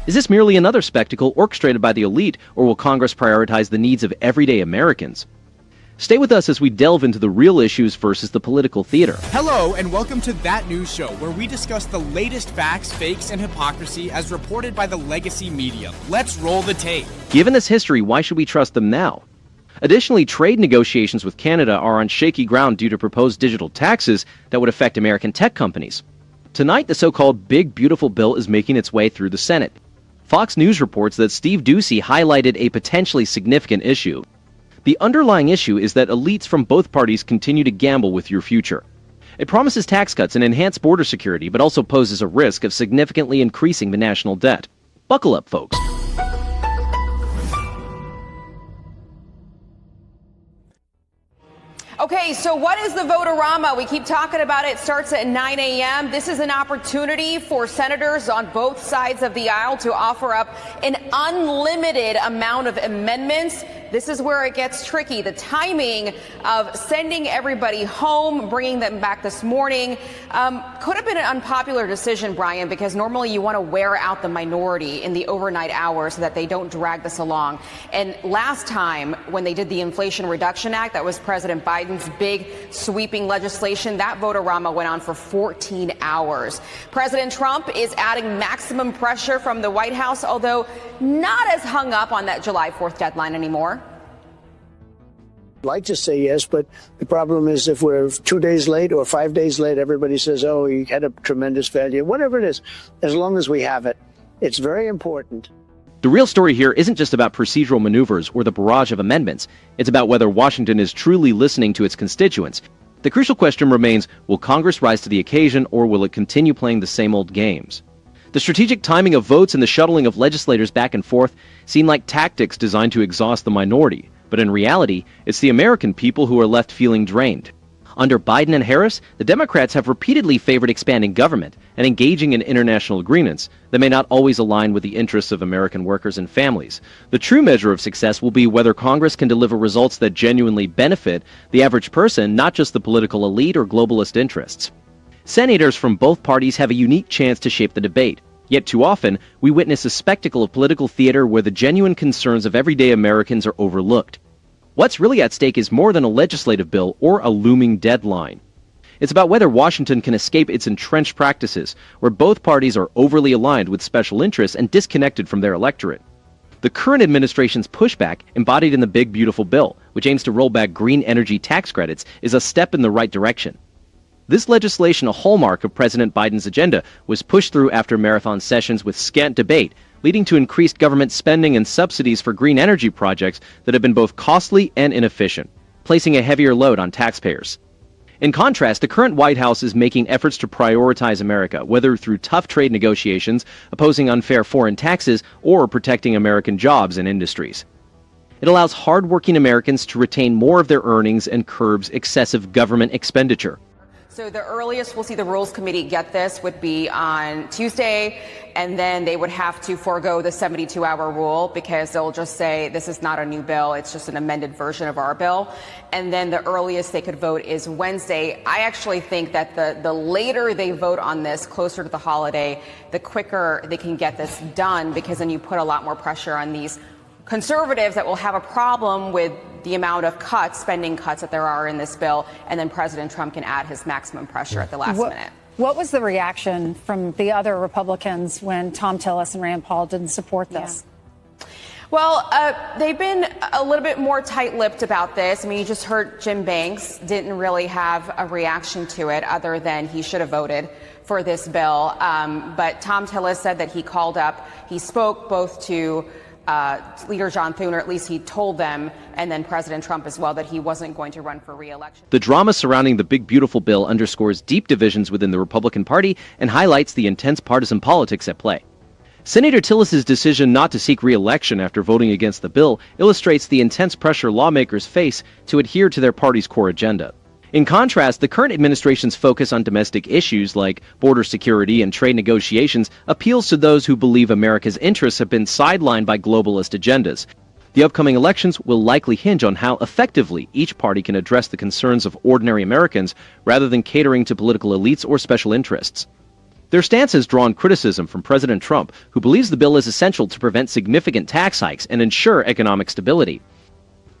Is this merely another spectacle orchestrated by the elite, or will Congress prioritize the needs of everyday Americans? Stay with us as we delve into the real issues versus the political theater. Hello, and welcome to That News Show, where we discuss the latest facts, fakes, and hypocrisy as reported by the legacy media. Let's roll the tape. Given this history, why should we trust them now? Additionally, trade negotiations with Canada are on shaky ground due to proposed digital taxes that would affect American tech companies. Tonight, the so-called Big Beautiful Bill is making its way through the Senate. Fox News reports that Steve Doocy highlighted a potentially significant issue. The underlying issue is that elites from both parties continue to gamble with your future. It promises tax cuts and enhanced border security, but also poses a risk of significantly increasing the national debt. Buckle up, folks. Okay, so what is the vote-a-rama? We keep talking about it. It starts at 9 a.m. This is an opportunity for senators on both sides of the aisle to offer up an unlimited amount of amendments. This is where it gets tricky. The timing of sending everybody home, bringing them back this morning, could have been an unpopular decision, Brian, because normally you want to wear out the minority in the overnight hours so that they don't drag this along. And last time when they did the Inflation Reduction Act, that was President Biden's big sweeping legislation, that vote-a-rama went on for 14 hours. President Trump is adding maximum pressure from the White House, although not as hung up on that July 4th deadline anymore. I'd like to say yes, but the problem is if we're 2 days late or 5 days late, everybody says, oh, he had a tremendous failure. Whatever it is, as long as we have it, it's very important. The real story here isn't just about procedural maneuvers or the barrage of amendments. It's about whether Washington is truly listening to its constituents. The crucial question remains, will Congress rise to the occasion, or will it continue playing the same old games? The strategic timing of votes and the shuttling of legislators back and forth seem like tactics designed to exhaust the minority. But in reality, it's the American people who are left feeling drained. Under Biden and Harris, the Democrats have repeatedly favored expanding government and engaging in international agreements that may not always align with the interests of American workers and families. The true measure of success will be whether Congress can deliver results that genuinely benefit the average person, not just the political elite or globalist interests. Senators from both parties have a unique chance to shape the debate. Yet too often, we witness a spectacle of political theater where the genuine concerns of everyday Americans are overlooked. What's really at stake is more than a legislative bill or a looming deadline. It's about whether Washington can escape its entrenched practices, where both parties are overly aligned with special interests and disconnected from their electorate. The current administration's pushback, embodied in the Big Beautiful Bill, which aims to roll back green energy tax credits, is a step in the right direction. This legislation, a hallmark of President Biden's agenda, was pushed through after marathon sessions with scant debate, leading to increased government spending and subsidies for green energy projects that have been both costly and inefficient, placing a heavier load on taxpayers. In contrast, the current White House is making efforts to prioritize America, whether through tough trade negotiations, opposing unfair foreign taxes, or protecting American jobs and industries. It allows hardworking Americans to retain more of their earnings and curbs excessive government expenditure. So the earliest we'll see the Rules Committee get this would be on Tuesday, and then they would have to forego the 72-hour rule because they'll just say this is not a new bill, it's just an amended version of our bill. And then the earliest they could vote is Wednesday. I actually think that the later they vote on this, closer to the holiday, the quicker they can get this done, because then you put a lot more pressure on these conservatives that will have a problem with the amount of cuts, spending cuts that there are in this bill, and then President Trump can add his maximum pressure at the last minute. What was the reaction from the other Republicans when Thom Tillis and Rand Paul didn't support this? Yeah. Well, they've been a little bit more tight-lipped about this. I mean, you just heard Jim Banks didn't really have a reaction to it other than he should have voted for this bill. But Thom Tillis said that he spoke both to Leader John Thune, or at least he told them, and then President Trump as well, that he wasn't going to run for re-election. The drama surrounding the Big Beautiful Bill underscores deep divisions within the Republican Party and highlights the intense partisan politics at play. Senator Tillis' decision not to seek re-election after voting against the bill illustrates the intense pressure lawmakers face to adhere to their party's core agenda. In contrast, the current administration's focus on domestic issues like border security and trade negotiations appeals to those who believe America's interests have been sidelined by globalist agendas. The upcoming elections will likely hinge on how effectively each party can address the concerns of ordinary Americans rather than catering to political elites or special interests. Their stance has drawn criticism from President Trump, who believes the bill is essential to prevent significant tax hikes and ensure economic stability.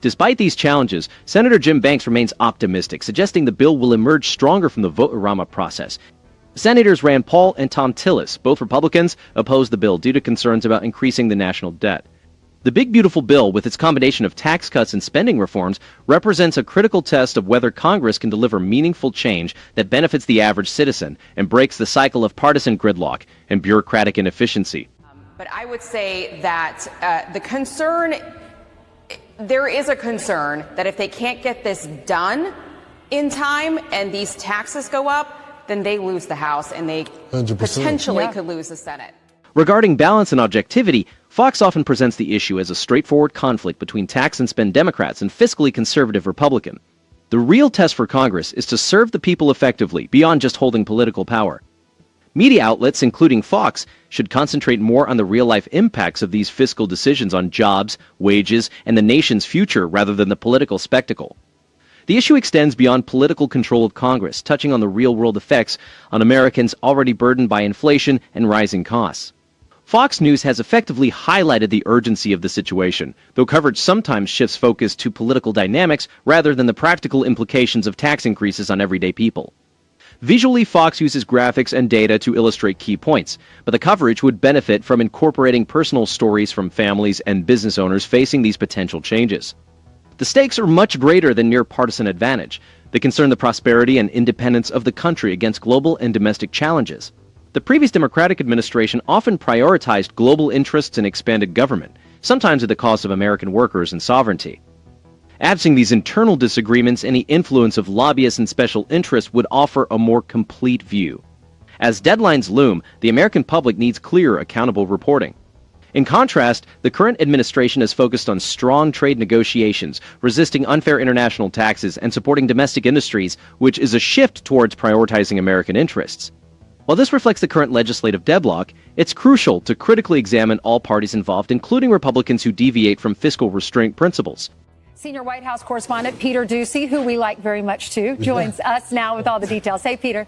Despite these challenges, Senator Jim Banks remains optimistic, suggesting the bill will emerge stronger from the vote-a-rama process. Senators Rand Paul and Thom Tillis, both Republicans, opposed the bill due to concerns about increasing the national debt. The Big Beautiful Bill, with its combination of tax cuts and spending reforms, represents a critical test of whether Congress can deliver meaningful change that benefits the average citizen and breaks the cycle of partisan gridlock and bureaucratic inefficiency. But I would say that there is a concern that if they can't get this done in time and these taxes go up, then they lose the House and they 100%. potentially could lose the Senate. Regarding balance and objectivity, Fox often presents the issue as a straightforward conflict between tax and spend Democrats and fiscally conservative Republicans. The real test for Congress is to serve the people effectively, beyond just holding political power. Media outlets, including Fox, should concentrate more on the real-life impacts of these fiscal decisions on jobs, wages, and the nation's future rather than the political spectacle. The issue extends beyond political control of Congress, touching on the real-world effects on Americans already burdened by inflation and rising costs. Fox News has effectively highlighted the urgency of the situation, though coverage sometimes shifts focus to political dynamics rather than the practical implications of tax increases on everyday people. Visually, Fox uses graphics and data to illustrate key points, but the coverage would benefit from incorporating personal stories from families and business owners facing these potential changes. The stakes are much greater than mere partisan advantage. They concern the prosperity and independence of the country against global and domestic challenges. The previous Democratic administration often prioritized global interests and expanded government, sometimes at the cost of American workers and sovereignty. Absent these internal disagreements, any influence of lobbyists and special interests would offer a more complete view. As deadlines loom, the American public needs clear, accountable reporting. In contrast, the current administration is focused on strong trade negotiations, resisting unfair international taxes, and supporting domestic industries, which is a shift towards prioritizing American interests. While this reflects the current legislative deadlock, it's crucial to critically examine all parties involved, including Republicans who deviate from fiscal restraint principles. Senior White House correspondent Peter Doocy, who we like very much too, joins us now with all the details. Hey, Peter.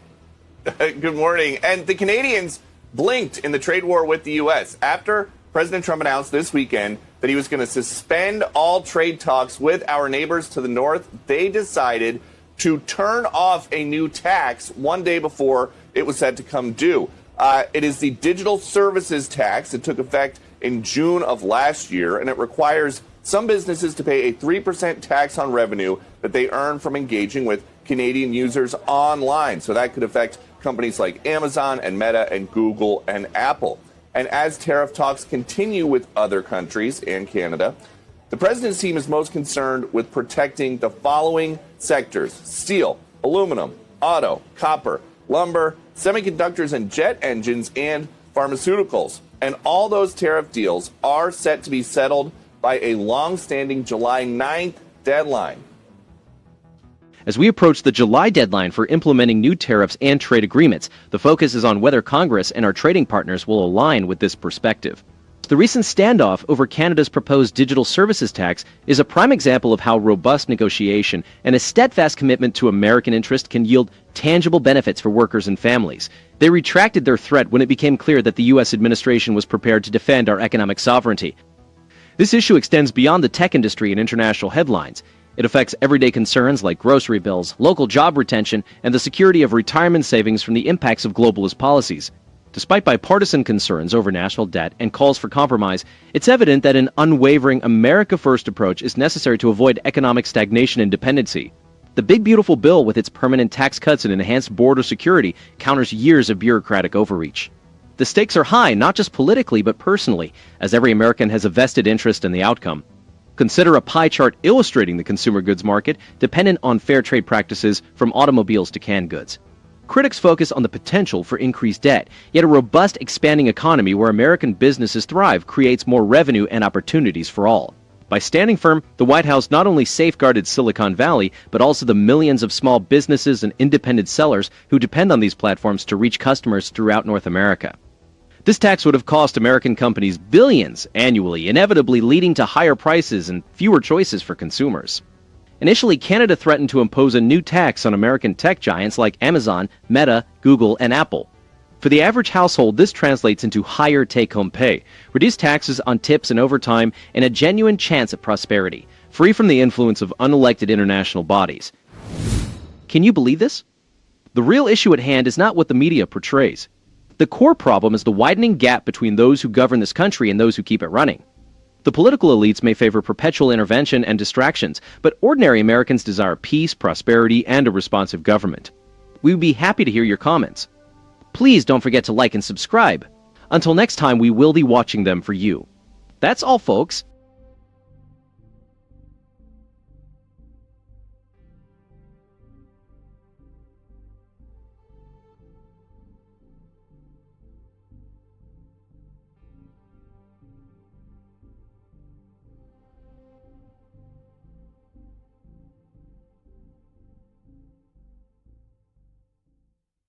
Good morning. And the Canadians blinked in the trade war with the U.S. after President Trump announced this weekend that he was going to suspend all trade talks with our neighbors to the north. They decided to turn off a new tax one day before it was set to come due. It is the digital services tax. It took effect in June of last year, and it requires some businesses to pay a 3% tax on revenue that they earn from engaging with Canadian users online. So that could affect companies like Amazon and Meta and Google and Apple. And as tariff talks continue with other countries and Canada, the president's team is most concerned with protecting the following sectors: steel, aluminum, auto, copper, lumber, semiconductors and jet engines, and pharmaceuticals. And all those tariff deals are set to be settled by a long-standing July 9th deadline. As we approach the July deadline for implementing new tariffs and trade agreements, the focus is on whether Congress and our trading partners will align with this perspective. The recent standoff over Canada's proposed digital services tax is a prime example of how robust negotiation and a steadfast commitment to American interest can yield tangible benefits for workers and families. They retracted their threat when it became clear that the U.S. administration was prepared to defend our economic sovereignty. This issue extends beyond the tech industry and international headlines. It affects everyday concerns like grocery bills, local job retention, and the security of retirement savings from the impacts of globalist policies. Despite bipartisan concerns over national debt and calls for compromise, it's evident that an unwavering America-first approach is necessary to avoid economic stagnation and dependency. The Big Beautiful Bill, with its permanent tax cuts and enhanced border security, counters years of bureaucratic overreach. The stakes are high, not just politically, but personally, as every American has a vested interest in the outcome. Consider a pie chart illustrating the consumer goods market, dependent on fair trade practices from automobiles to canned goods. Critics focus on the potential for increased debt, yet a robust, expanding economy where American businesses thrive creates more revenue and opportunities for all. By standing firm, the White House not only safeguarded Silicon Valley, but also the millions of small businesses and independent sellers who depend on these platforms to reach customers throughout North America. This tax would have cost American companies billions annually, inevitably leading to higher prices and fewer choices for consumers. Initially, Canada threatened to impose a new tax on American tech giants like Amazon, Meta, Google, and Apple. For the average household, this translates into higher take-home pay, reduced taxes on tips and overtime, and a genuine chance at prosperity, free from the influence of unelected international bodies. Can you believe this? The real issue at hand is not what the media portrays. The core problem is the widening gap between those who govern this country and those who keep it running. The political elites may favor perpetual intervention and distractions, but ordinary Americans desire peace, prosperity, and a responsive government. We would be happy to hear your comments. Please don't forget to like and subscribe. Until next time, we will be watching them for you. That's all, folks.